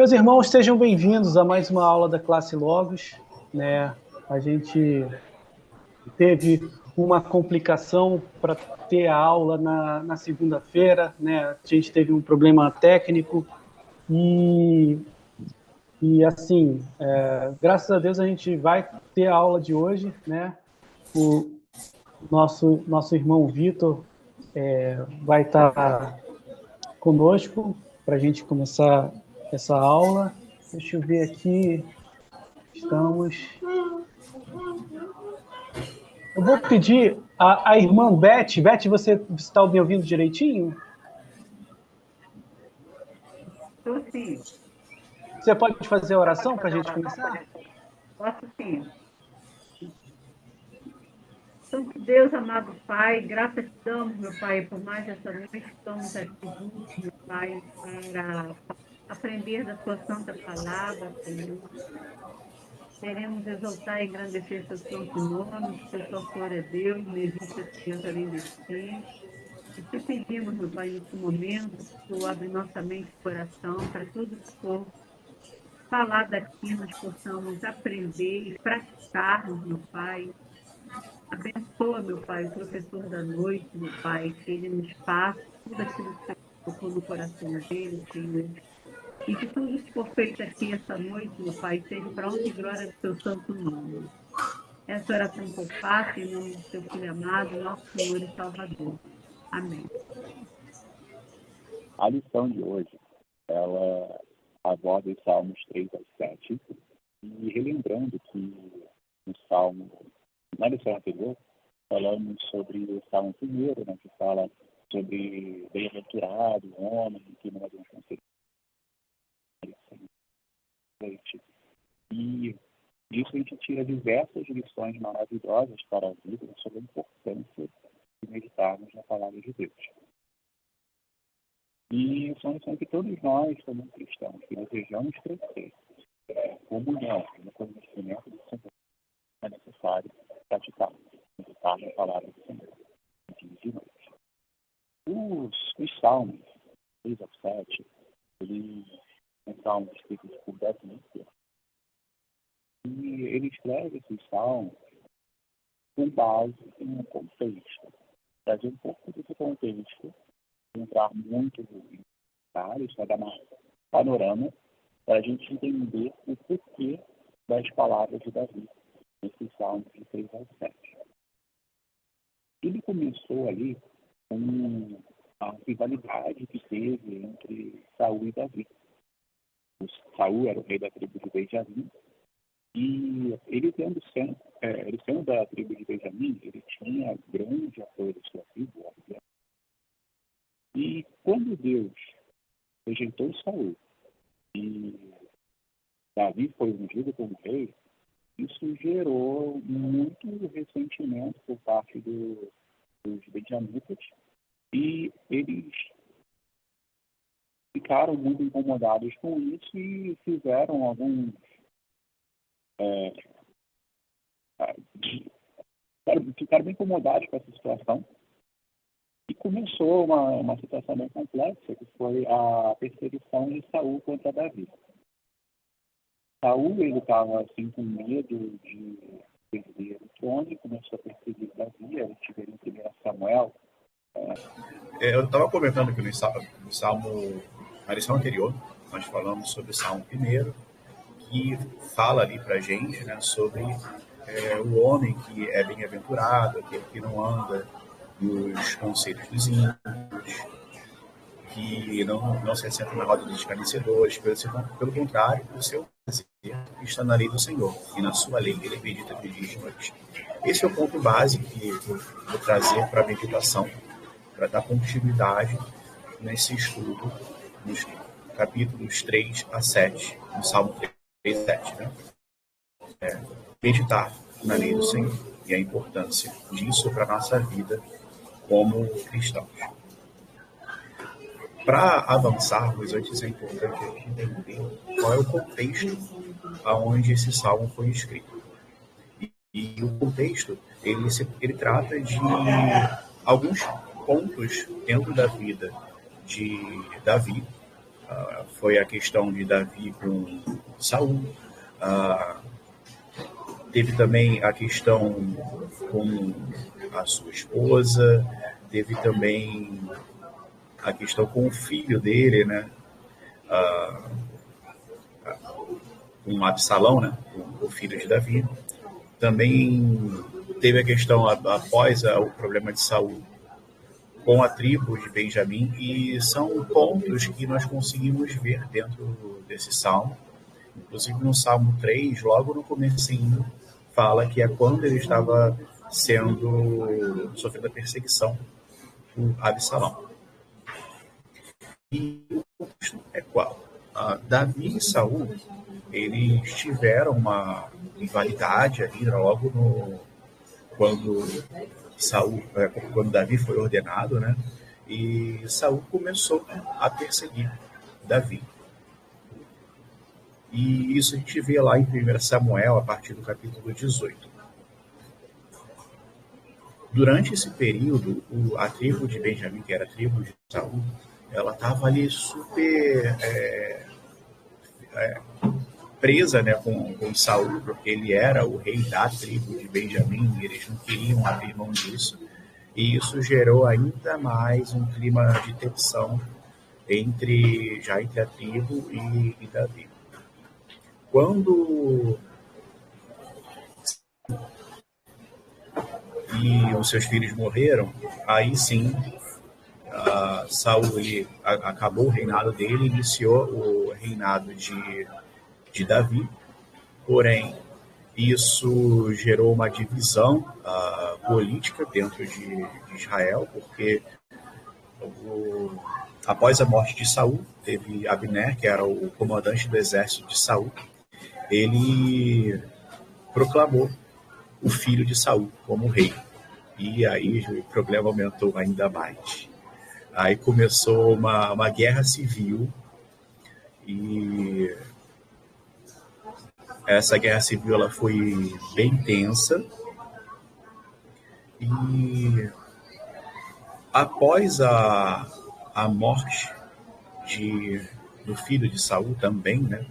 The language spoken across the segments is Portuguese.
Meus irmãos, sejam bem-vindos a mais uma aula da classe Logos, né? A gente teve uma complicação para ter a aula na segunda-feira, né? A gente teve um problema técnico e assim, graças a Deus a gente vai ter a aula de hoje, né? O nosso irmão Vitor vai estar conosco para a gente começar essa aula. Deixa eu ver aqui. Estamos. Eu vou pedir a irmã Beth. Beth, você está me ouvindo direitinho? Estou sim. Você pode fazer a oração para a gente começar? Posso sim. Santo Deus, amado Pai, graças te damos, meu Pai, por mais essa noite que estamos aqui juntos, meu Pai, para aprender da tua santa palavra, Senhor. Queremos exaltar e engrandecer seu santo nome, porque só for é Deus, não existe Deus além de ti. E te pedimos, meu Pai, nesse momento, que tu abre nossa mente e coração para tudo que for falado aqui, nós possamos aprender e praticarmos, meu Pai. Abençoa, meu Pai, o professor da noite, meu Pai, que ele nos passe tudo aquilo que você colocou no coração dele, Senhor. E que tudo que for feito aqui essa noite, meu Pai, seja para honra e glória do seu santo nome. Essa oração que eu faço em nome do seu Filho amado, nosso Senhor e Salvador. Amém. A lição de hoje, ela aborda os Salmos 3 a 7, e relembrando que no Salmo, na lição anterior, falamos sobre o Salmo primeiro, né, que fala sobre bem-aventurado, o homem, que não é um conselho. E disso a gente tira diversas lições maravilhosas para a vida sobre a importância de meditarmos na palavra de Deus. E são lições que todos nós, como cristãos, que desejamos crescer, comunhão, no conhecimento do Senhor, é necessário praticar, meditar na palavra do Senhor, dia e noite. Os salmos, 3 a 7, eles são salmos escritos por Davi, e ele escreve esses salmos com base em um contexto, trazer um pouco desse contexto, entrar muito em detalhes, para dar um panorama, para a gente entender o porquê das palavras de Davi, nesses salmos de 3 a 7. Ele começou ali com a rivalidade que teve entre Saul e Davi. Saul era o rei da tribo de Benjamim, e ele sendo da tribo de Benjamim, ele tinha grande apoio da sua tribo, obviamente. E quando Deus rejeitou Saul e Davi foi ungido como rei, isso gerou muito ressentimento por parte dos benjamitas, e eles ficaram muito incomodados com isso e fizeram alguns ficaram bem incomodados com essa situação. E começou uma situação bem complexa, que foi a perseguição de Saul contra Davi. Saul, ele estava assim, com medo de perder o trono e começou a perseguir Davi. A gente vê em 1 Samuel. Eu estava comentando aqui no Salmo, na lição anterior, nós falamos sobre o Salmo 1, que fala ali para a gente, né, sobre o homem que é bem-aventurado, aquele que não anda nos conselhos dos ímpios, que não se assenta na roda dos escarnecedores, pelo contrário, o seu prazer está na lei do Senhor, e na sua lei ele medita de dia e de noite. Esse é o ponto base que eu vou trazer para a meditação, para dar continuidade nesse estudo, nos capítulos 3 a 7, no Salmo 3 a 7, né? Meditar na lei do Senhor e a importância disso para a nossa vida como cristãos. Para avançarmos, antes é importante entender qual é o contexto aonde esse salmo foi escrito. E o contexto, ele trata de alguns pontos dentro da vida de Davi, foi a questão de Davi com Saul. Teve também a questão com a sua esposa, teve também a questão com o filho dele, né? Com Absalão, né? O filho de Davi. Também teve a questão após o problema de Saul com a tribo de Benjamim, e são pontos que nós conseguimos ver dentro desse salmo. Inclusive no Salmo 3, logo no comecinho, fala que é quando ele estava sofrendo a perseguição por Absalão. E o contexto é qual? Davi e Saul, eles tiveram uma rivalidade ali logo quando Davi foi ordenado, né? E Saul começou a perseguir Davi. E isso a gente vê lá em 1 Samuel, a partir do capítulo 18. Durante esse período, a tribo de Benjamim, que era a tribo de Saul, ela estava ali super presa, né, com Saul, porque ele era o rei da tribo de Benjamim, e eles não queriam abrir mão disso. E isso gerou ainda mais um clima de tensão entre a tribo e Davi. Quando os seus filhos morreram, aí sim, Saul acabou o reinado dele, iniciou o reinado de Davi. Porém, isso gerou uma divisão política dentro de Israel, porque após a morte de Saul, teve Abner, que era o comandante do exército de Saul. Ele proclamou o filho de Saul como rei. E aí o problema aumentou ainda mais. Aí começou uma guerra civil, e essa guerra civil ela foi bem tensa. E após a morte do filho de Saul também, né?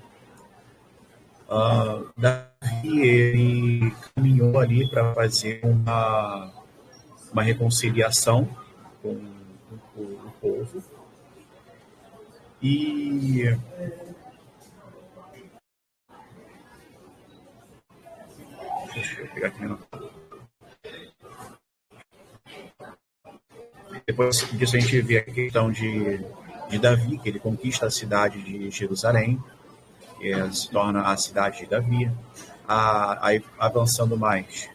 Davi ele caminhou ali para fazer uma reconciliação com o povo. E deixa eu pegar aqui minha nota. Depois disso a gente vê a questão de Davi, que ele conquista a cidade de Jerusalém, que se torna a cidade de Davi. Aí avançando mais,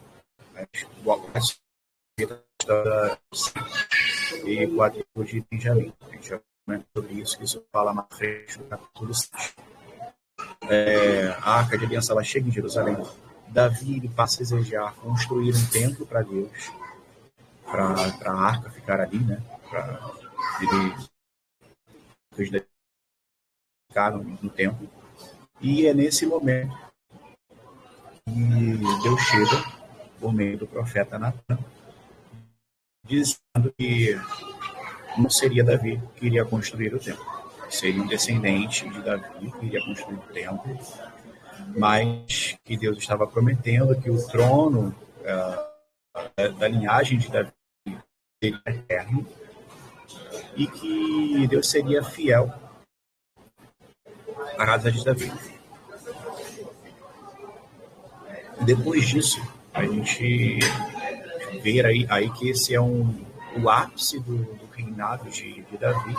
e com a tribo de Benjamim. A gente já comentou sobre isso, que isso fala mais frente no capítulo 6. A Arca de Aliança ela chega em Jerusalém. Davi ele passa a desejar construir um templo para Deus, para a arca ficar ali, né? Para ele ficar no templo. E é nesse momento que Deus chega por meio do profeta Natan, dizendo que não seria Davi que iria construir o templo, seria um descendente de Davi que iria construir o templo, mas que Deus estava prometendo que o trono da linhagem de Davi seria eterno e que Deus seria fiel à casa de Davi. Depois disso, a gente vê aí que esse é o ápice do reinado de Davi,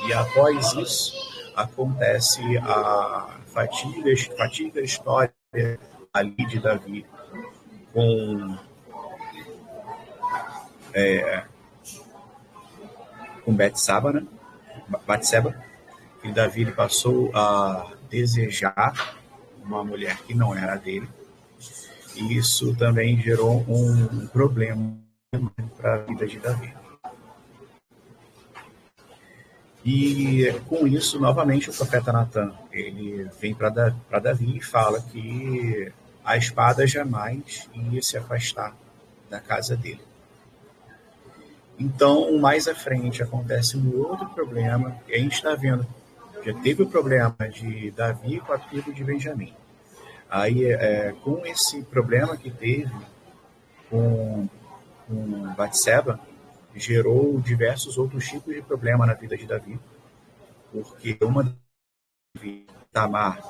e após isso acontece a fatídica história ali de Davi com Betseba, né? E Davi ele passou a desejar uma mulher que não era dele. E isso também gerou um problema para a vida de Davi. E com isso, novamente, o profeta Natan ele vem para Davi e fala que a espada jamais ia se afastar da casa dele. Então, mais à frente, acontece um outro problema, e a gente está vendo já teve o problema de Davi com a tribo de Benjamim. Aí, com esse problema que teve com Batseba, gerou diversos outros tipos de problema na vida de Davi, porque uma Tamar,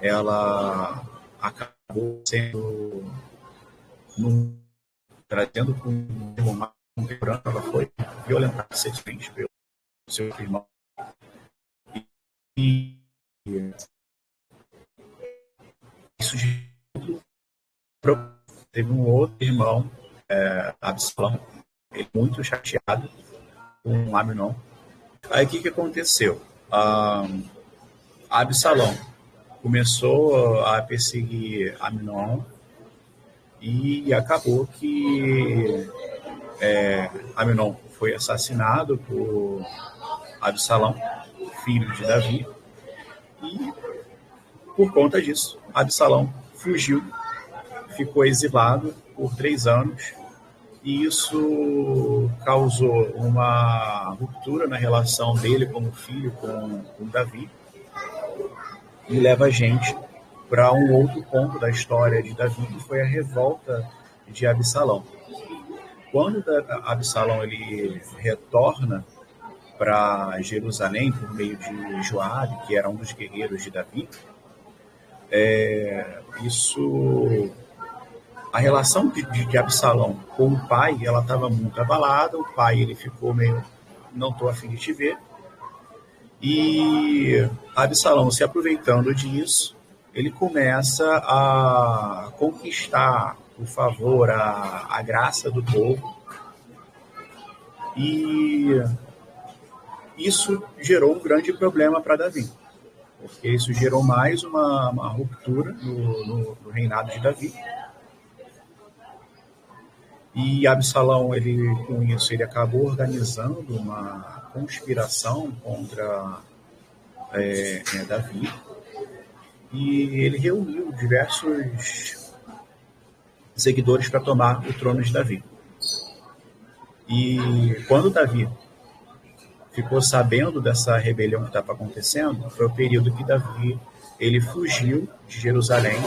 ela acabou sendo trazendo com um quebrando, ela foi violentada sexualmente pelo seu irmão. E isso teve um outro irmão, Absalão, ele muito chateado com Aminon. Aí o que aconteceu? Absalão começou a perseguir Aminon e acabou que Aminon foi assassinado por Absalão, filho de Davi, e por conta disso, Absalão fugiu, ficou exilado por 3 anos, e isso causou uma ruptura na relação dele como filho com Davi, e leva a gente para um outro ponto da história de Davi, que foi a revolta de Absalão. Quando Absalão ele retorna para Jerusalém por meio de Joabe, que era um dos guerreiros de Davi, a relação de Absalão com o pai, ela estava muito abalada. O pai ele ficou meio, não estou a fim de te ver. E Absalão, se aproveitando disso, ele começa a conquistar o favor, a graça do povo. E isso gerou um grande problema para Davi, porque isso gerou mais uma ruptura no reinado de Davi. E Absalão, com isso, ele acabou organizando uma conspiração contra Davi, e ele reuniu diversos seguidores para tomar o trono de Davi. E quando Davi ficou sabendo dessa rebelião que estava acontecendo, foi o período que Davi ele fugiu de Jerusalém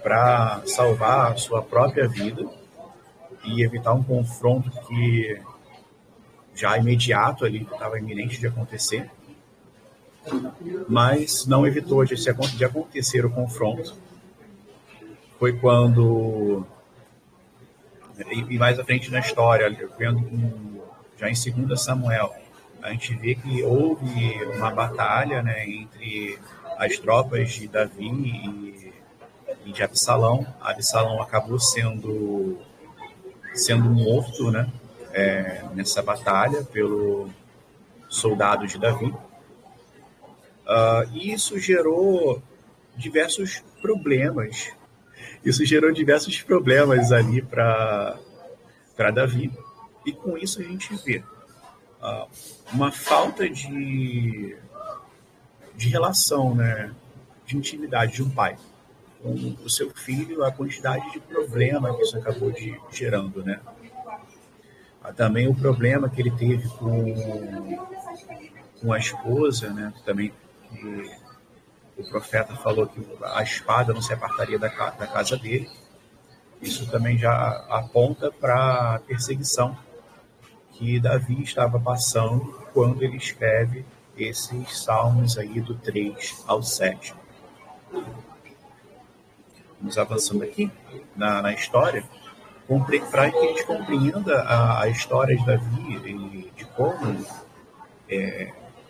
para salvar a sua própria vida e evitar um confronto que já imediato ali, que estava iminente de acontecer, mas não evitou de acontecer o confronto. Foi quando, e mais à frente na história, já em 2 Samuel, a gente vê que houve uma batalha, né, entre as tropas de Davi e de Absalão. Absalão acabou sendo morto, né, nessa batalha pelo soldado de Davi. E isso gerou diversos problemas. Ali para Davi. E com isso a gente vê uma falta de relação, né, de intimidade de um pai com o seu filho, a quantidade de problema que isso acabou gerando, né? Também o problema que ele teve com a esposa, né? Também que o profeta falou que a espada não se apartaria da casa dele. Isso também já aponta para a perseguição que Davi estava passando quando ele escreve esses salmos aí do 3 ao 7. Vamos avançando aqui na história, para que a gente compreenda a história de Davi e de como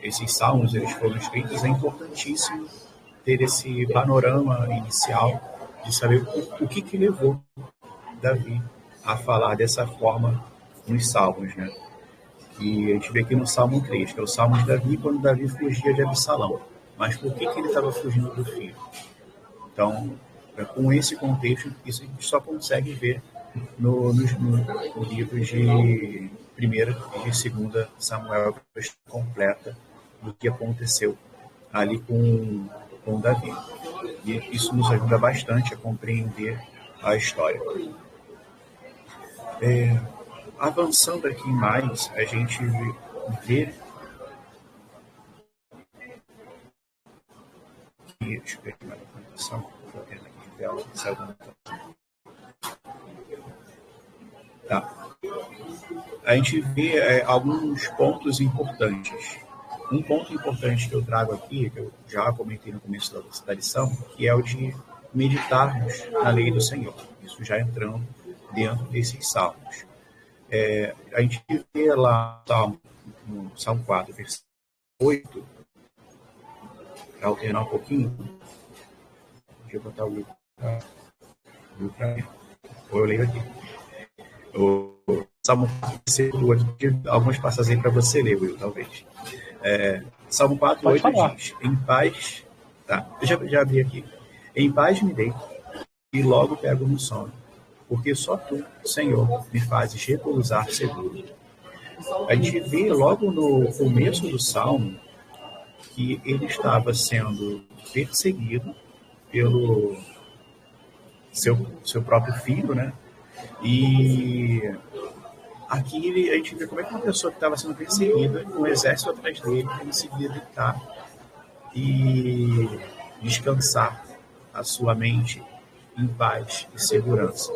esses salmos eles foram escritos. É importantíssimo ter esse panorama inicial de saber o que levou Davi a falar dessa forma nos salmos, né? E a gente vê aqui no Salmo 3, que é o Salmo de Davi, quando Davi fugia de Absalão. Mas por que ele estava fugindo do filho? Então, com esse contexto, isso a gente só consegue ver no livro de 1ª e de 2ª Samuel, completa do que aconteceu ali com Davi. E isso nos ajuda bastante a compreender a história. Avançando aqui mais, a gente vê perdi mais a condição. Estou tendo aqui de tela, saiu da anotação. Tá. A gente vê alguns pontos importantes. Um ponto importante que eu trago aqui, que eu já comentei no começo da lição, que é o de meditarmos na lei do Senhor. Isso já entrando dentro desses salmos. A gente vê lá no Salmo 4, versículo 8, para alternar um pouquinho. Deixa eu botar o livro para mim. Ou eu leio aqui. O Salmo 4, versículo 8, algumas passagens aí para você ler, Will, talvez. Salmo 4, 8 diz: em paz, tá, eu já abri aqui. Em paz me deito e logo pego no sono, porque só tu, Senhor, me fazes repousar seguro. A gente vê logo no começo do Salmo que ele estava sendo perseguido pelo seu próprio filho, né? E aqui a gente vê como é que uma pessoa que estava sendo perseguida, com um exército atrás dele, conseguia deitar e descansar a sua mente em paz e segurança.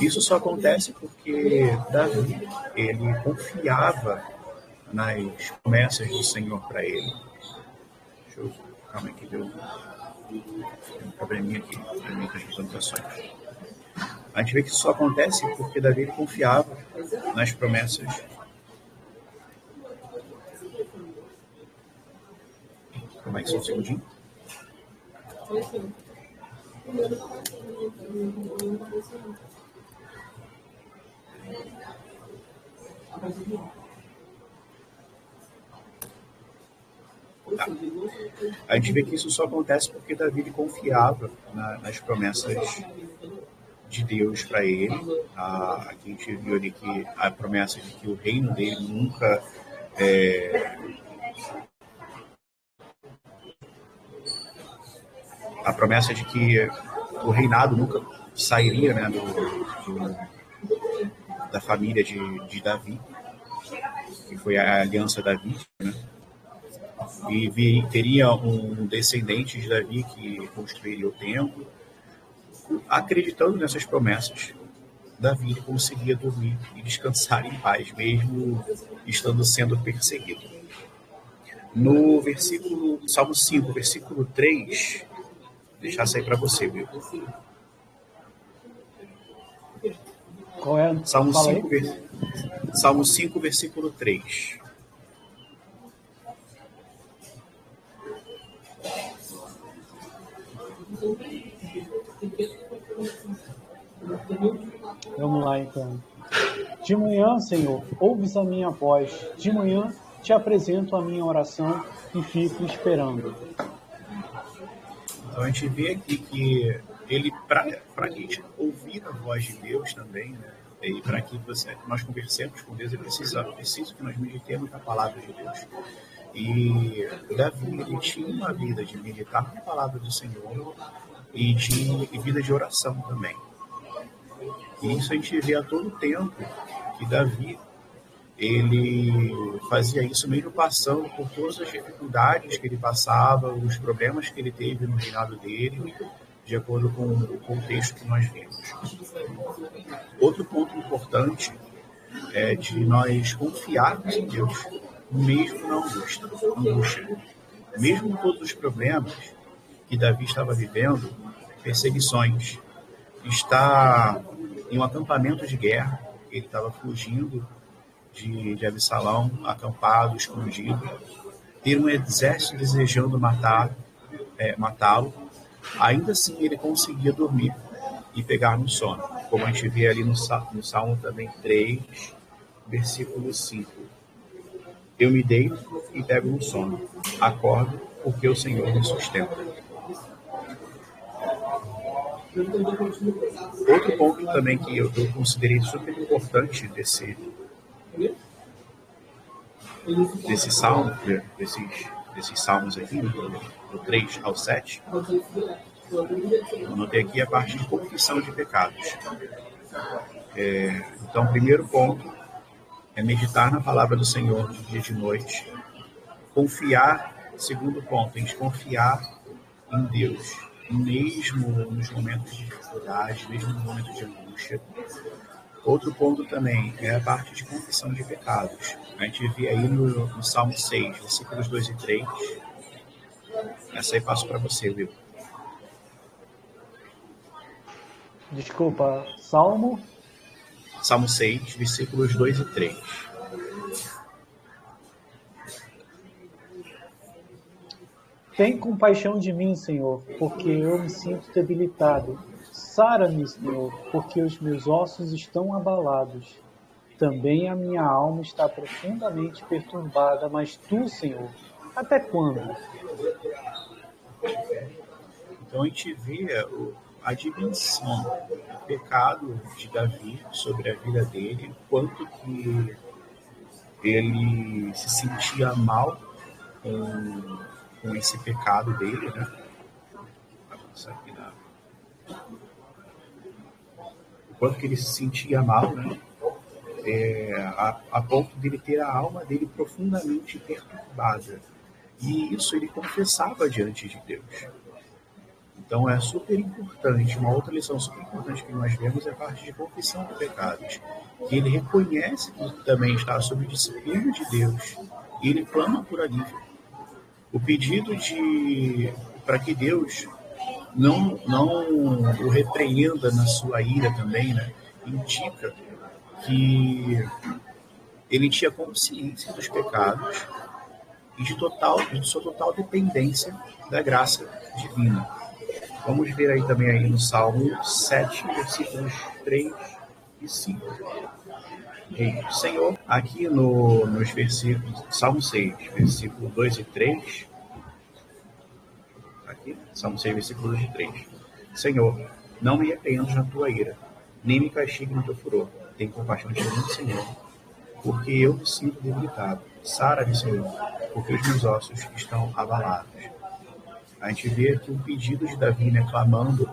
Isso só acontece porque Davi, ele confiava nas promessas do Senhor para ele. Deixa eu... Calma aí que deu um probleminha aqui para mim com as anotações. A gente vê que isso só acontece porque Davi confiava nas promessas. Como é que só um segundinho? Tá. A gente vê que isso só acontece porque Davi confiava nas promessas de Deus para ele. Aqui a gente viu ali que a promessa de que o reino dele nunca a promessa de que o reinado nunca sairia, né, da família de Davi, que foi a aliança davídica, né? E teria um descendente de Davi que construiria o templo. Acreditando nessas promessas, Davi conseguia dormir e descansar em paz, mesmo estando sendo perseguido. No Salmo 5, versículo 3, deixar sair para você, viu? Qual é? Salmo 5, versículo 3. Vamos lá, então. De manhã, Senhor, ouves a minha voz. De manhã te apresento a minha oração e fico esperando. Então a gente vê aqui que ele, para a gente ouvir a voz de Deus também, né? E para que nós conversemos com Deus, é preciso que nós meditemos na palavra de Deus. E Davi, ele tinha uma vida de meditar na palavra do Senhor e vida de oração também. E isso a gente vê a todo tempo que Davi, ele fazia isso mesmo passando por todas as dificuldades que ele passava, os problemas que ele teve no reinado dele, de acordo com o contexto que nós vemos. Outro ponto importante é de nós confiarmos em Deus, mesmo na angústia. Mesmo com todos os problemas que Davi estava vivendo, perseguições, está em um acampamento de guerra, ele estava fugindo de Absalão, acampado, escondido, ter um exército desejando matá-lo, ainda assim ele conseguia dormir e pegar no sono, como a gente vê ali no Salmo também 3, versículo 5. Eu me deito e pego no sono, acordo porque o Senhor me sustenta. Outro ponto também que eu considerei super importante desse salmo, desses salmos aqui, do 3 ao 7, eu notei aqui a parte de confissão de pecados. Então, o primeiro ponto é meditar na palavra do Senhor de dia e de noite. Confiar, segundo ponto, a gente confiar em Deus, mesmo nos momentos de dificuldade, mesmo nos momentos de angústia. Outro ponto também é a parte de confissão de pecados. A gente vê aí no Salmo 6, versículos 2 e 3. Essa aí passo para você, Will. Desculpa, Salmo? Salmo 6, versículos 2 e 3. Tem compaixão de mim, Senhor, porque eu me sinto debilitado. Sara-me, Senhor, porque os meus ossos estão abalados. Também a minha alma está profundamente perturbada, mas tu, Senhor, até quando? Então a gente vê a dimensão do pecado de Davi sobre a vida dele, quanto que ele se sentia mal com esse pecado dele, né? Vou passar aqui o quanto que ele se sentia mal, né? A ponto de ele ter a alma dele profundamente perturbada. E isso ele confessava diante de Deus. Então é super importante, uma outra lição super importante que nós vemos é a parte de confissão de pecados. Que ele reconhece que também está sob disciplina de Deus e ele clama por alívio. O pedido para que Deus não o repreenda na sua ira também, né, indica que ele tinha consciência dos pecados e de sua total dependência da graça divina. Vamos ver aí também aí no Salmo 7, versículos 3 e 5. Senhor, aqui nos versículos, Salmo 6, versículo 2 e 3, aqui, Salmo 6, versículo 2 e 3. Senhor, não me arrependas na tua ira, nem me castigue no teu furor. Tem compaixão de mim, Senhor, porque eu me sinto debilitado. Sara-me, Senhor, porque os meus ossos estão abalados. A gente vê aqui um pedido de Davi, né, clamando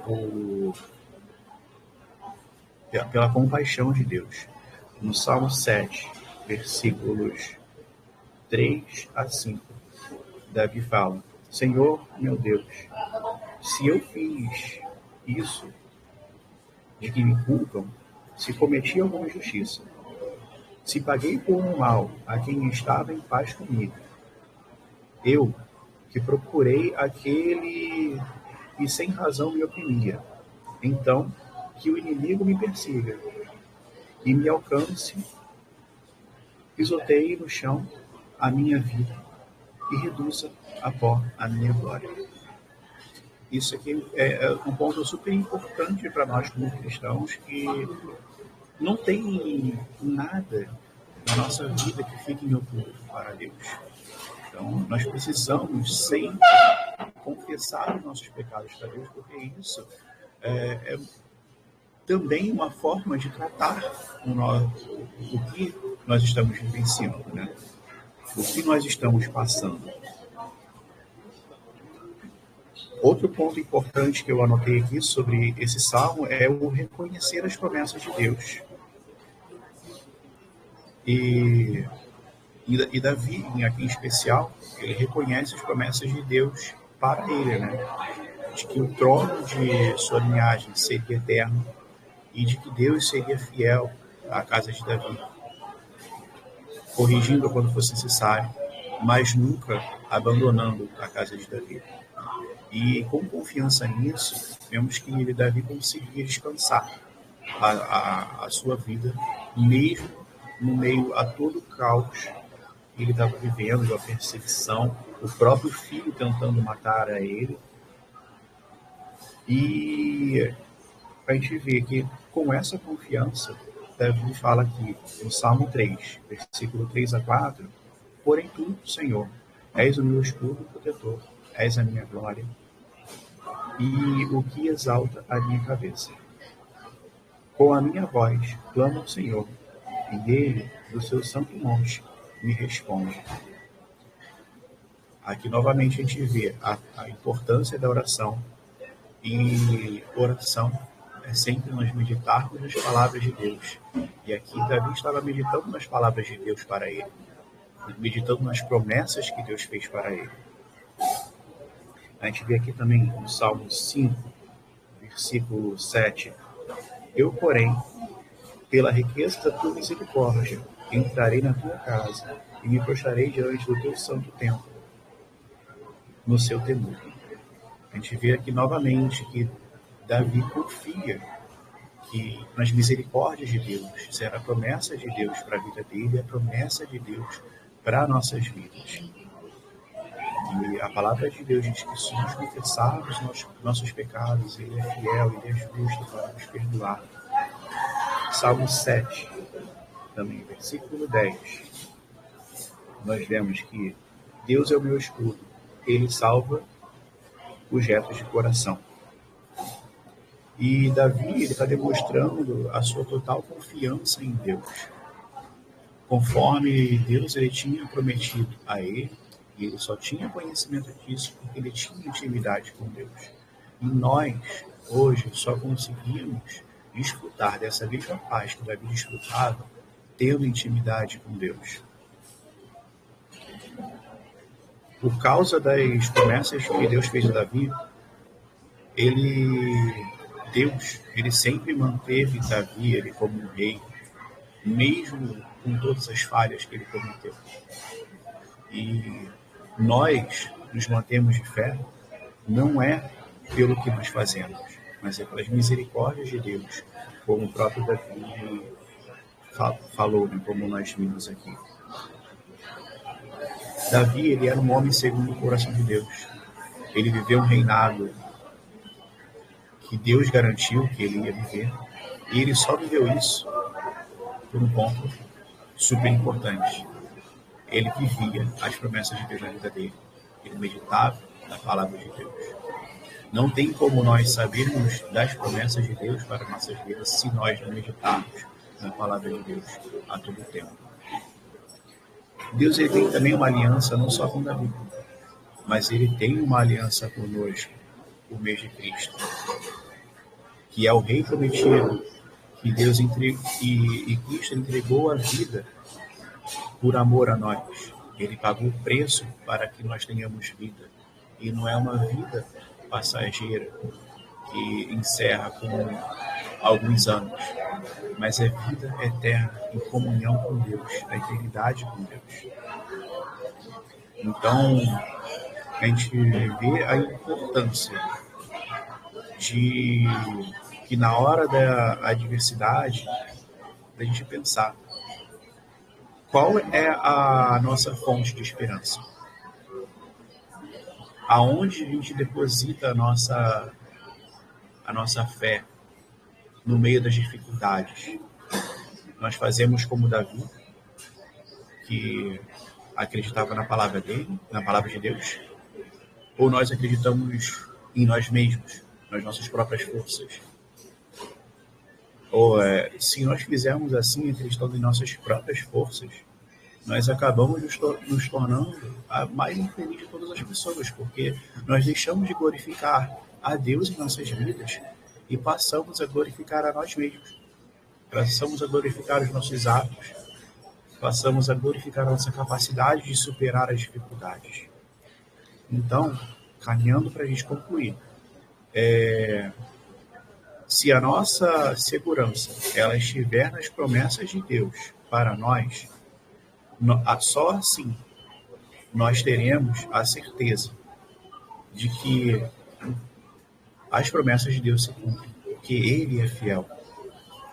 pela compaixão de Deus. No Salmo 7, versículos 3 a 5, Davi fala: Senhor, meu Deus, se eu fiz isso de que me culpam, se cometi alguma injustiça, se paguei por um mal a quem estava em paz comigo, eu que procurei aquele que sem razão me oprimia, então que o inimigo me persiga e me alcance, pisoteie no chão a minha vida e reduza a pó a minha glória. Isso aqui é um ponto super importante para nós como cristãos, que não tem nada na nossa vida que fique em oculto para Deus. Então, nós precisamos sempre confessar os nossos pecados para Deus, porque isso é também uma forma de tratar o que nós estamos vivenciando, né? O que nós estamos passando. Outro ponto importante que eu anotei aqui sobre esse salmo é o reconhecer as promessas de Deus. E Davi, aqui em especial, ele reconhece as promessas de Deus para ele, né? De que o trono de sua linhagem seria eterno e de que Deus seria fiel à casa de Davi, corrigindo quando fosse necessário, mas nunca abandonando a casa de Davi. E com confiança nisso, vemos que Davi conseguia descansar a sua vida, mesmo no meio a todo o caos que ele estava vivendo, a perseguição, o próprio filho tentando matar a ele. E a gente vê que com essa confiança, Davi fala aqui no Salmo 3, versículo 3 a 4, porém tu, Senhor, és o meu escudo protetor, és a minha glória e o que exalta a minha cabeça. Com a minha voz clamo ao Senhor, e ele, do seu santo monte, me responde. Aqui novamente a gente vê a importância da oração, e oração é sempre nós meditarmos nas palavras de Deus. E aqui Davi estava meditando nas palavras de Deus para ele, meditando nas promessas que Deus fez para ele. A gente vê aqui também no Salmo 5, versículo 7. Eu, porém, pela riqueza da tua misericórdia, entrarei na tua casa e me prostrarei diante do teu santo templo, no seu temor. A gente vê aqui novamente que Davi confia que nas misericórdias de Deus, será a promessa de Deus para a vida dele, a promessa de Deus para nossas vidas. E a palavra de Deus diz que se nós confessarmos nossos pecados, Ele é fiel, Ele é justo para nos perdoar. Salmo 7, também, versículo 10, nós vemos que Deus é o meu escudo, Ele salva os retos de coração. E Davi, ele está demonstrando a sua total confiança em Deus. Conforme Deus ele tinha prometido a ele, e ele só tinha conhecimento disso porque ele tinha intimidade com Deus. E nós, hoje, só conseguimos desfrutar dessa mesma paz que Davi desfrutava, tendo intimidade com Deus. Por causa das promessas que Deus fez a Davi, Deus sempre manteve Davi ele como um rei, mesmo com todas as falhas que ele cometeu. E nós nos mantemos de fé, não é pelo que nós fazemos, mas é pelas misericórdias de Deus, como o próprio Davi falou, como nós vimos aqui. Davi, ele era um homem segundo o coração de Deus. Ele viveu um reinado que Deus garantiu que ele ia viver, e ele só viveu isso por um ponto super importante. Ele vivia as promessas de Deus na vida dele. Ele meditava na palavra de Deus. Não tem como nós sabermos das promessas de Deus para nossas vidas se nós não meditarmos na palavra de Deus a todo tempo. Deus ele tem também uma aliança não só com Davi, mas ele tem uma aliança conosco por meio de Cristo, que é o Rei prometido, que Deus e Cristo entregou a vida por amor a nós. Ele pagou o preço para que nós tenhamos vida. E não é uma vida passageira que encerra com alguns anos, mas é vida eterna em comunhão com Deus, a eternidade com Deus. Então, a gente vê a importância de que na hora da adversidade, da gente pensar qual é a nossa fonte de esperança, aonde a gente deposita a nossa fé no meio das dificuldades. Nós fazemos como Davi, que acreditava na palavra dele, na palavra de Deus, ou nós acreditamos em nós mesmos, nas nossas próprias forças? Ou se nós fizermos assim, acreditando em nossas próprias forças, nós acabamos nos tornando a mais infeliz de todas as pessoas, porque nós deixamos de glorificar a Deus em nossas vidas e passamos a glorificar a nós mesmos. Passamos a glorificar os nossos atos, passamos a glorificar a nossa capacidade de superar as dificuldades. Então, caminhando para a gente concluir, se a nossa segurança ela estiver nas promessas de Deus para nós, só assim nós teremos a certeza de que as promessas de Deus se cumprem, que Ele é fiel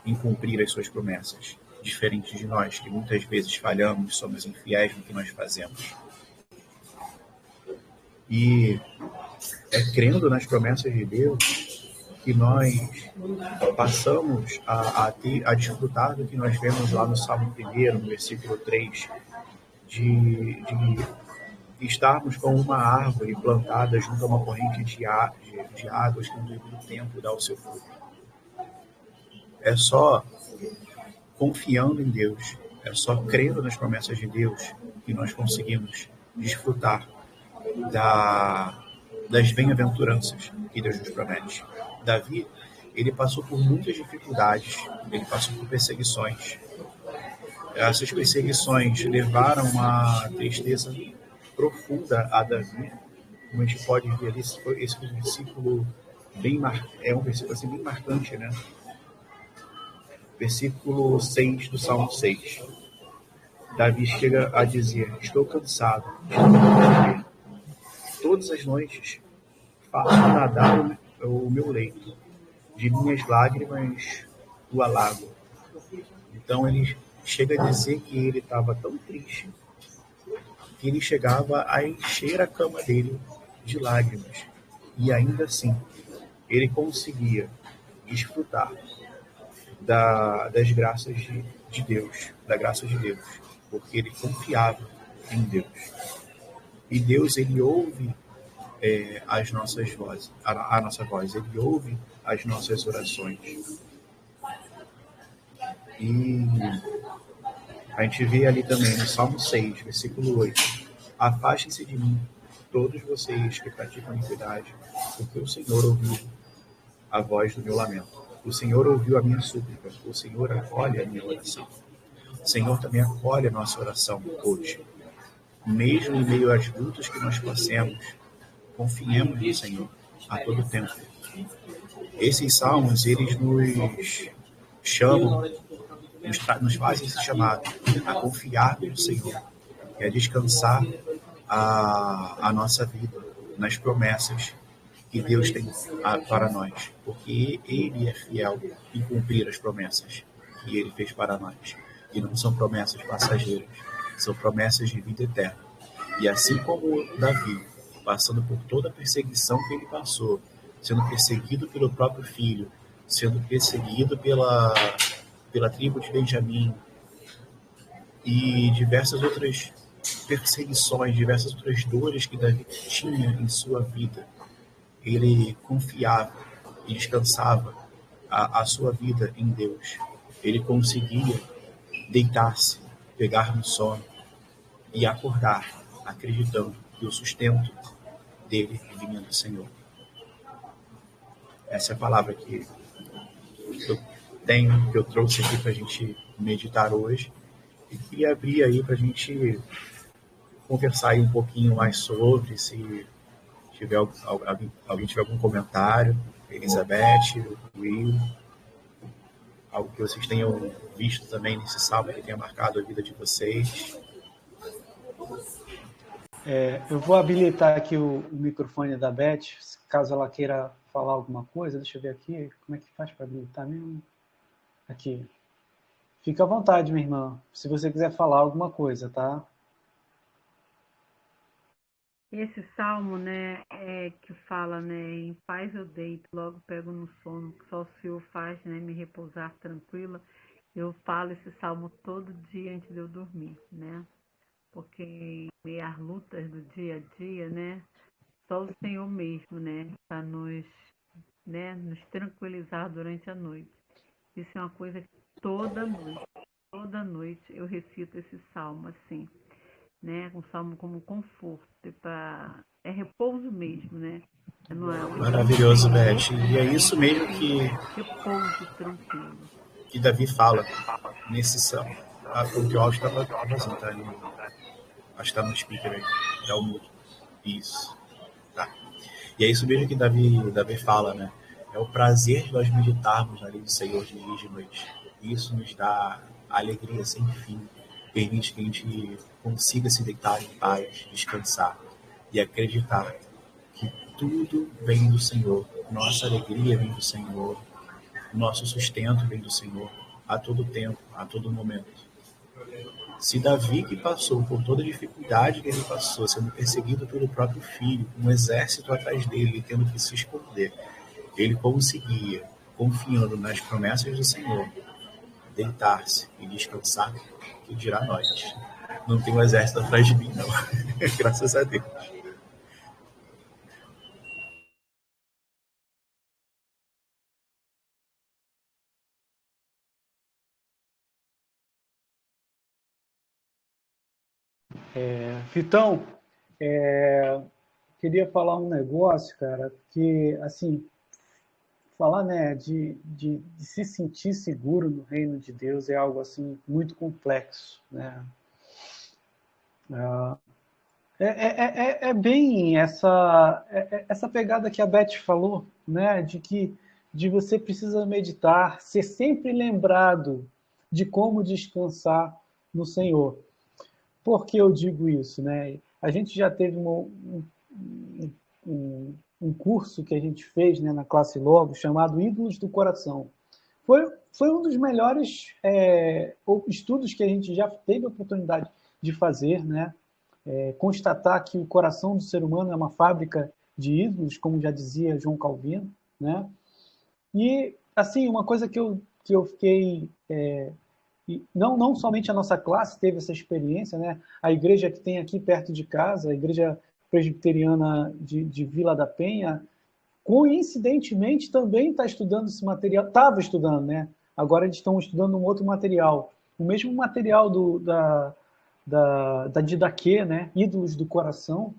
em cumprir as suas promessas, diferente de nós, que muitas vezes falhamos, somos infiéis no que nós fazemos. E é crendo nas promessas de Deus que nós passamos a desfrutar do que nós vemos lá no Salmo 1, no versículo 3, de estarmos como uma árvore plantada junto a uma corrente de águas que no devido tempo dá o seu fruto. É só confiando em Deus, é só crendo nas promessas de Deus que nós conseguimos desfrutar das bem-aventuranças que Deus nos promete. Davi, ele passou por muitas dificuldades, ele passou por perseguições. Essas perseguições levaram uma tristeza profunda a Davi, como a gente pode ver ali, esse versículo é um versículo assim, bem marcante, né? Versículo 6 do Salmo 6. Davi chega a dizer: estou cansado de dormir. Todas as noites faço nadar o meu leito, de minhas lágrimas o alago. Então ele chega a dizer que ele estava tão triste que ele chegava a encher a cama dele de lágrimas. E ainda assim, ele conseguia desfrutar das graças de Deus, da graça de Deus, porque ele confiava em Deus. E Deus, ele ouve as nossas vozes, a nossa voz, ele ouve as nossas orações. E a gente vê ali também no Salmo 6, versículo 8: afastem-se de mim, todos vocês que praticam iniquidade, porque o Senhor ouviu a voz do meu lamento. O Senhor ouviu a minha súplica, o Senhor acolhe a minha oração. O Senhor também acolhe a nossa oração hoje. Mesmo em meio às lutas que nós passemos, confiemos no Senhor a todo tempo. Esses salmos, eles nos chamam, nos fazem esse chamado a confiar no Senhor e a descansar a nossa vida nas promessas que Deus tem para nós, porque Ele é fiel em cumprir as promessas que Ele fez para nós. E não são promessas passageiras, são promessas de vida eterna. E assim como Davi, passando por toda a perseguição que ele passou, sendo perseguido pelo próprio filho, sendo perseguido pela tribo de Benjamim e diversas outras perseguições, diversas outras dores que Davi tinha em sua vida, ele confiava e descansava a sua vida em Deus. Ele conseguia deitar-se, pegar no sono e acordar, acreditando que o sustento dele vinha do Senhor. Essa é a palavra que eu tenho, que eu trouxe aqui para a gente meditar hoje, e queria abrir aí para a gente conversar aí um pouquinho mais sobre, se tiver alguém tiver algum comentário, Elizabeth, Will, algo que vocês tenham visto também nesse salmo que tenha marcado a vida de vocês. Eu vou habilitar aqui o microfone da Beth, caso ela queira falar alguma coisa. Deixa eu ver aqui, como é que faz para habilitar mesmo? Aqui. Fica à vontade, minha irmã, se você quiser falar alguma coisa, tá? Esse salmo, né, que fala, né, em paz eu deito, logo pego no sono, que só o Senhor faz, né, me repousar tranquila. Eu falo esse salmo todo dia antes de eu dormir, né? Porque em meio às lutas do dia a dia, né, só o Senhor mesmo, né, para nos tranquilizar durante a noite. Isso é uma coisa que toda noite eu recito esse salmo assim, né? Um salmo como conforto, é repouso mesmo, né? Não é Maravilhoso, Beth. E é isso mesmo repouso tranquilo. que Davi fala nesse salmo. O teu áudio estava vazando, tá? Acho que está no speaker aí. Dá o mudo. Isso. Tá. E é isso mesmo que Davi fala, né? É o prazer de nós meditarmos na lei do Senhor de dia e de noite. Isso nos dá alegria sem fim. Permite que a gente consiga se deitar em paz, descansar e acreditar que tudo vem do Senhor. Nossa alegria vem do Senhor. Nosso sustento vem do Senhor a todo tempo, a todo momento. Se Davi, que passou por toda a dificuldade que ele passou, sendo perseguido pelo próprio filho, um exército atrás dele, tendo que se esconder, ele conseguia, confiando nas promessas do Senhor, deitar-se e descansar, que dirá nós. Não tem um exército atrás de mim, não. Graças a Deus. Vitão, queria falar um negócio, cara, que, assim, falar, né, de se sentir seguro no reino de Deus é algo, assim, muito complexo, né? É bem essa pegada que a Beth falou, né? De você precisa meditar, ser sempre lembrado de como descansar no Senhor. Por que eu digo isso, né? A gente já teve um curso que a gente fez, né, na classe Logo, chamado Ídolos do Coração. Foi um dos melhores estudos que a gente já teve a oportunidade de fazer, né? Constatar que o coração do ser humano é uma fábrica de ídolos, como já dizia João Calvino, né? E, assim, uma coisa que eu fiquei... não somente a nossa classe teve essa experiência, né? A igreja que tem aqui perto de casa, a igreja presbiteriana de Vila da Penha, coincidentemente também está estudando esse material, estava estudando, né? Agora eles estão estudando um outro material, o mesmo material da Didaquê, né? Ídolos do Coração,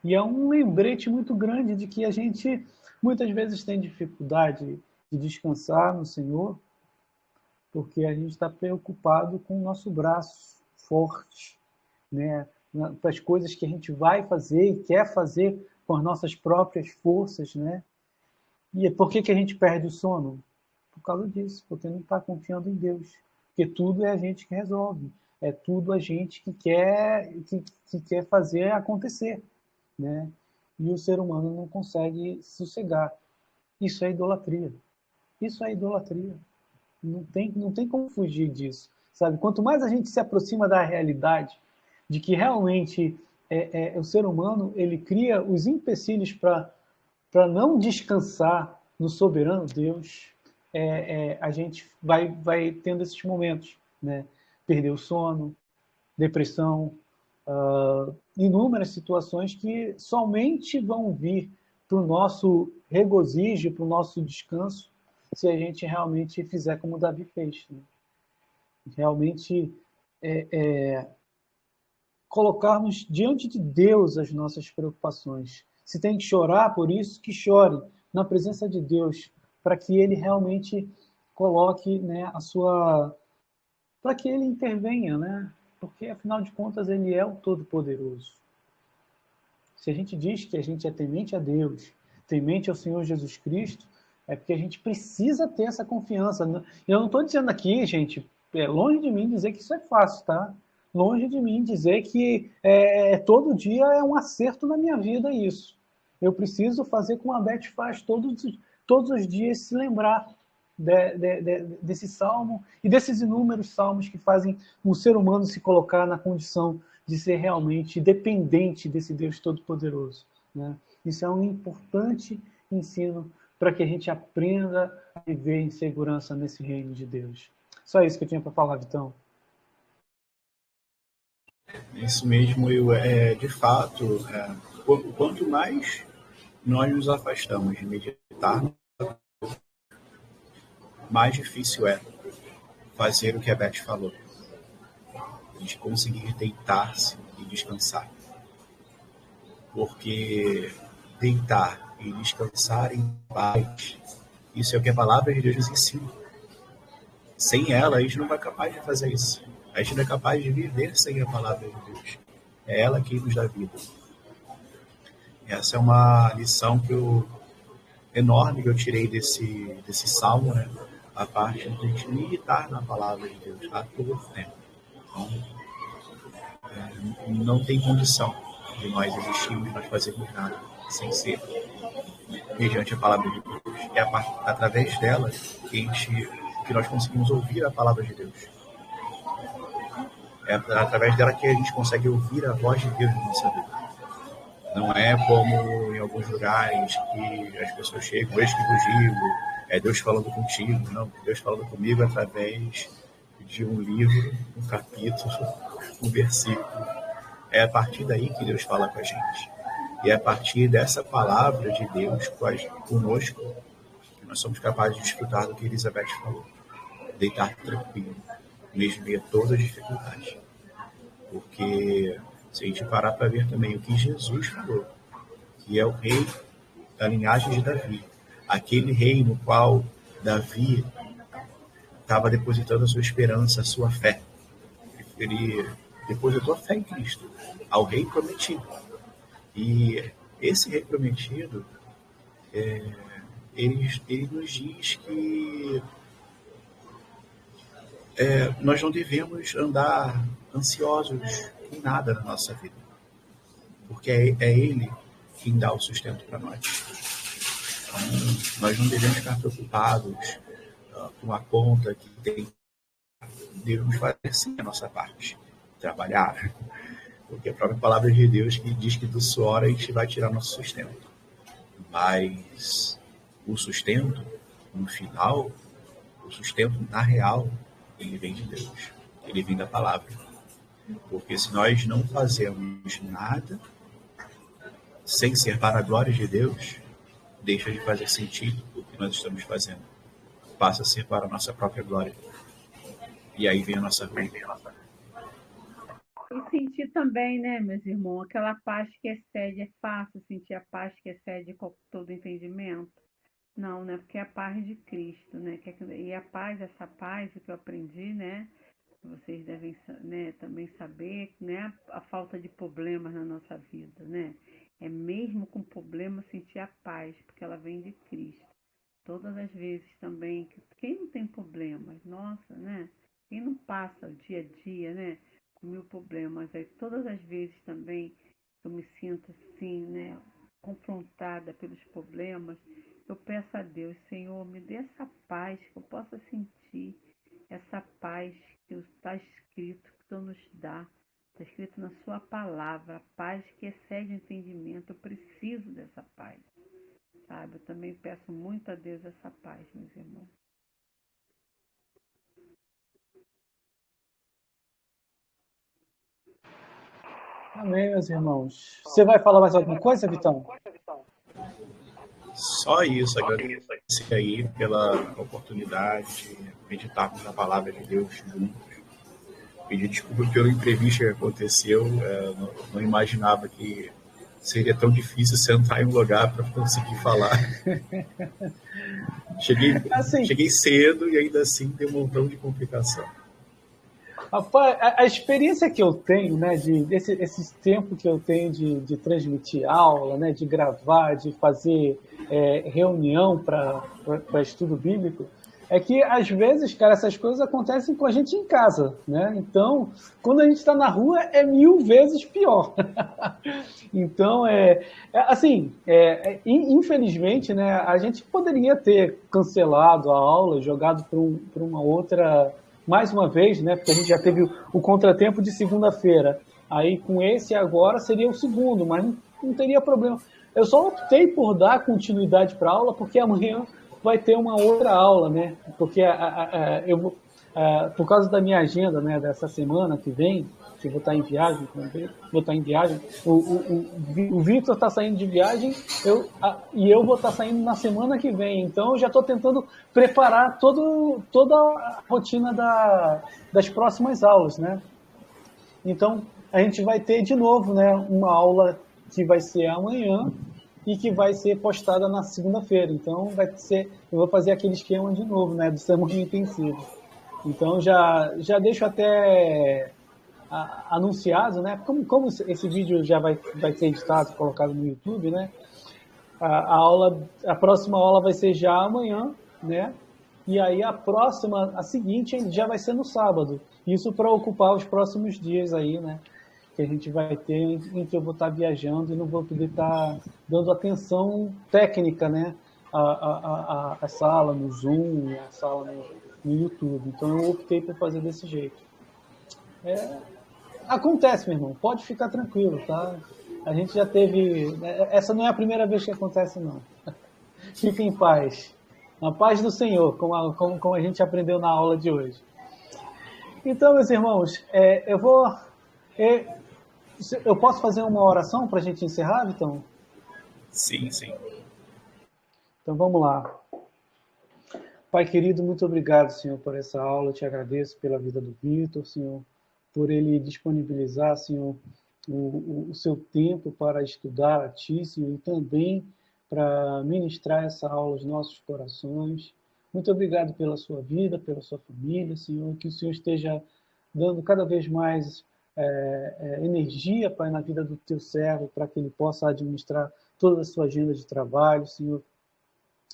e é um lembrete muito grande de que a gente muitas vezes tem dificuldade de descansar no Senhor, porque a gente está preocupado com o nosso braço forte, né? Para as coisas que a gente vai fazer e quer fazer com as nossas próprias forças, né? E por que a gente perde o sono? Por causa disso, porque não está confiando em Deus. Porque tudo é a gente que resolve, é tudo a gente que quer fazer acontecer, né? E o ser humano não consegue sossegar. Isso é idolatria. Isso é idolatria. Não tem como fugir disso, sabe? Quanto mais a gente se aproxima da realidade de que realmente o ser humano ele cria os empecilhos para não descansar no soberano Deus, a gente vai tendo esses momentos, né? Perder o sono, depressão, inúmeras situações que somente vão vir para o nosso regozijo, para o nosso descanso, se a gente realmente fizer como Davi fez, né? Realmente colocarmos diante de Deus as nossas preocupações. Se tem que chorar por isso, que chore na presença de Deus, para que Ele realmente coloque, né, para que Ele intervenha, né? Porque, afinal de contas, Ele é o Todo-Poderoso. Se a gente diz que a gente é temente a Deus, temente ao Senhor Jesus Cristo, é porque a gente precisa ter essa confiança. Eu não estou dizendo aqui, gente, longe de mim dizer que isso é fácil, tá? Longe de mim dizer que todo dia é um acerto na minha vida isso. Eu preciso fazer como a Beth faz todos os dias, se lembrar desse salmo e desses inúmeros salmos que fazem o ser humano se colocar na condição de ser realmente dependente desse Deus Todo-Poderoso, né? Isso é um importante ensino para que a gente aprenda a viver em segurança nesse reino de Deus. Só isso que eu tinha para falar, Vitão. Isso mesmo, de fato, quanto mais nós nos afastamos de meditar, mais difícil é fazer o que a Beth falou, de conseguir deitar-se e descansar. Porque deitar e descansar em paz, isso é o que a palavra de Deus nos ensina. Sem ela, a gente não é capaz de fazer isso. A gente não é capaz de viver sem a palavra de Deus. É ela que nos dá vida. Essa é uma lição enorme que eu tirei desse salmo, né? A parte de a gente meditar na palavra de Deus a todo tempo. Então, não tem condição de nós existirmos, nós fazermos nada sem ser mediante a palavra de Deus. É através dela que nós conseguimos ouvir a palavra de Deus. É através dela que a gente consegue ouvir a voz de Deus na nossa vida. Não é como em alguns lugares que as pessoas chegam, eis que vos digo, é Deus falando contigo. Não, Deus falando comigo através de um livro, um capítulo, um versículo. É a partir daí que Deus fala com a gente. E é a partir dessa palavra de Deus conosco que nós somos capazes de desfrutar do que Elizabeth falou. Deitar tranquilo, mesmo em todas as dificuldades. Porque se a gente parar para ver também o que Jesus falou, que é o rei da linhagem de Davi, aquele rei no qual Davi estava depositando a sua esperança, a sua fé. Ele depois da tua fé em Cristo, ao Rei prometido. E esse Rei prometido, ele nos diz que nós não devemos andar ansiosos em nada na nossa vida, porque é Ele quem dá o sustento para nós. Então, nós não devemos ficar preocupados com a conta que tem. Devemos fazer sim a nossa parte, trabalhar, porque a própria palavra de Deus que diz que do suor a gente vai tirar nosso sustento. Mas o sustento, no final, o sustento na real, ele vem de Deus, ele vem da palavra. Porque se nós não fazemos nada sem ser para a glória de Deus, deixa de fazer sentido o que nós estamos fazendo. Passa a ser para a nossa própria glória. E aí vem a nossa ruína. E sentir também, né, meus irmãos, aquela paz que excede, é fácil sentir a paz que excede todo entendimento? Não, né, porque é a paz de Cristo, né, e a paz, essa paz que eu aprendi, né, vocês devem, né, também saber, né, a falta de problemas na nossa vida, né, é mesmo com problema sentir a paz, porque ela vem de Cristo. Todas as vezes também, quem não tem problemas, nossa, né, quem não passa o dia a dia, né, com mil problemas, aí todas as vezes também eu me sinto assim, né, confrontada pelos problemas, eu peço a Deus, Senhor, me dê essa paz, que eu possa sentir essa paz que está escrito, que tu nos dá, está escrito na sua palavra, a paz que excede o entendimento, eu preciso dessa paz, sabe? Eu também peço muito a Deus essa paz, meus irmãos. Amém, meus irmãos. Você vai falar mais alguma coisa, Vitão? Só isso, agradecer aí pela oportunidade de meditarmos na palavra de Deus juntos. Pedir desculpa pelo imprevisto que aconteceu, não imaginava que seria tão difícil sentar em um lugar para conseguir falar. Cheguei cedo e ainda assim tem um montão de complicação. Rapaz, a experiência que eu tenho, né, esse tempo que eu tenho de transmitir aula, né, de gravar, de fazer reunião para estudo bíblico, é que às vezes, cara, essas coisas acontecem com a gente em casa, né? Então, quando a gente está na rua, é 1000 vezes pior. Então, infelizmente, né, a gente poderia ter cancelado a aula, jogado para uma outra, mais uma vez, né, porque a gente já teve o contratempo de segunda-feira. Aí, com esse agora, seria o segundo, mas não teria problema. Eu só optei por dar continuidade para a aula, porque amanhã vai ter uma outra aula, né? Porque eu vou, por causa da minha agenda, né, dessa semana que vem, que eu vou estar em viagem, o Vitor está saindo de viagem e eu vou estar saindo na semana que vem. Então, eu já estou tentando preparar toda a rotina das próximas aulas, né? Então, a gente vai ter de novo, né, uma aula que vai ser amanhã e que vai ser postada na segunda-feira. Então, eu vou fazer aquele esquema de novo, né, do sermão intensivo. Então, já deixo até anunciado, né, como esse vídeo já vai ser editado, colocado no YouTube, né, a próxima aula vai ser já amanhã, né, e aí a seguinte já vai ser no sábado. Isso para ocupar os próximos dias aí, né, que a gente vai ter, em que eu vou estar viajando e não vou poder estar dando atenção técnica, né, a sala no Zoom, a sala no YouTube. Então, eu optei por fazer desse jeito. Acontece, meu irmão, pode ficar tranquilo, tá? A gente já teve... Essa não é a primeira vez que acontece, não. Fique em paz. Na paz do Senhor, como a gente aprendeu na aula de hoje. Então, meus irmãos, eu posso fazer uma oração para a gente encerrar, Vitão? Sim, sim. Então vamos lá. Pai querido, muito obrigado, Senhor, por essa aula. Eu te agradeço pela vida do Vitor, Senhor, por ele disponibilizar, Senhor, o seu tempo para estudar a Ti, Senhor, e também para ministrar essa aula aos nossos corações. Muito obrigado pela sua vida, pela sua família, Senhor, que o Senhor esteja dando cada vez mais energia, Pai, na vida do teu servo, para que ele possa administrar toda a sua agenda de trabalho, Senhor,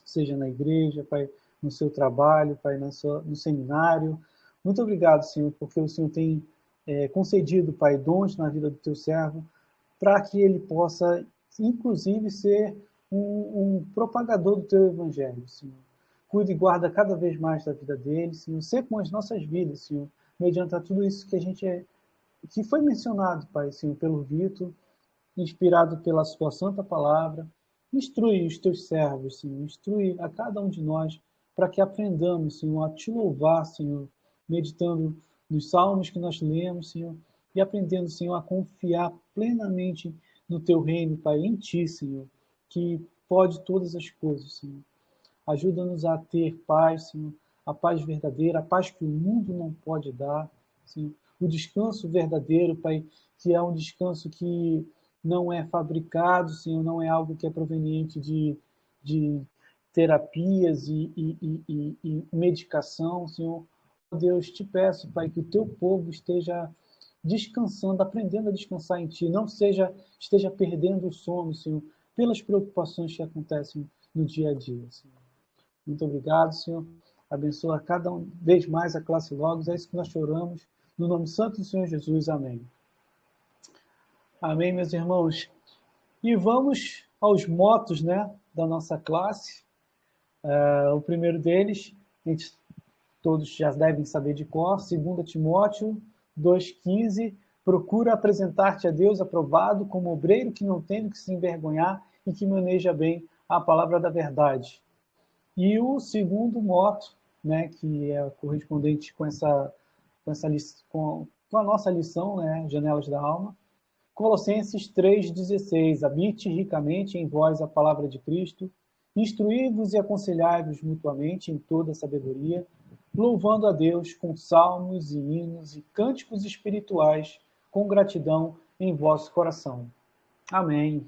seja na igreja, Pai, no seu trabalho, Pai, no seminário. Muito obrigado, Senhor, porque o Senhor tem concedido, Pai, dons na vida do teu servo, para que ele possa, inclusive, ser um propagador do teu evangelho, Senhor. Cuida e guarda cada vez mais da vida dele, Senhor, sempre com as nossas vidas, Senhor, mediante tudo isso que foi mencionado, Pai, Senhor, pelo Vitor, inspirado pela sua santa palavra. Instrui os teus servos, Senhor, instrui a cada um de nós, para que aprendamos, Senhor, a te louvar, Senhor, meditando nos salmos que nós lemos, Senhor, e aprendendo, Senhor, a confiar plenamente no teu reino, Pai, em ti, Senhor, que pode todas as coisas, Senhor. Ajuda-nos a ter paz, Senhor, a paz verdadeira, a paz que o mundo não pode dar, Senhor. O descanso verdadeiro, Pai, que é um descanso que não é fabricado, Senhor, não é algo que é proveniente de terapias e medicação, Senhor. Deus, te peço, Pai, que o teu povo esteja descansando, aprendendo a descansar em Ti, não esteja perdendo o sono, Senhor, pelas preocupações que acontecem no dia a dia, Senhor. Muito obrigado, Senhor. Abençoa cada vez mais a classe Logos. É isso que nós choramos. No nome santo do Senhor Jesus. Amém. Amém, meus irmãos. E vamos aos motos, né, da nossa classe. O primeiro deles, todos já devem saber de cor, 2 Timóteo 2,15, procura apresentar-te a Deus aprovado como obreiro que não tem do que se envergonhar e que maneja bem a palavra da verdade. E o segundo moto, né, que é correspondente com a nossa lição, né, Janelas da Alma, Colossenses 3,16, habite ricamente em vós a palavra de Cristo, instruí-vos e aconselhai-vos mutuamente em toda a sabedoria, louvando a Deus com salmos e hinos e cânticos espirituais, com gratidão em vosso coração. Amém.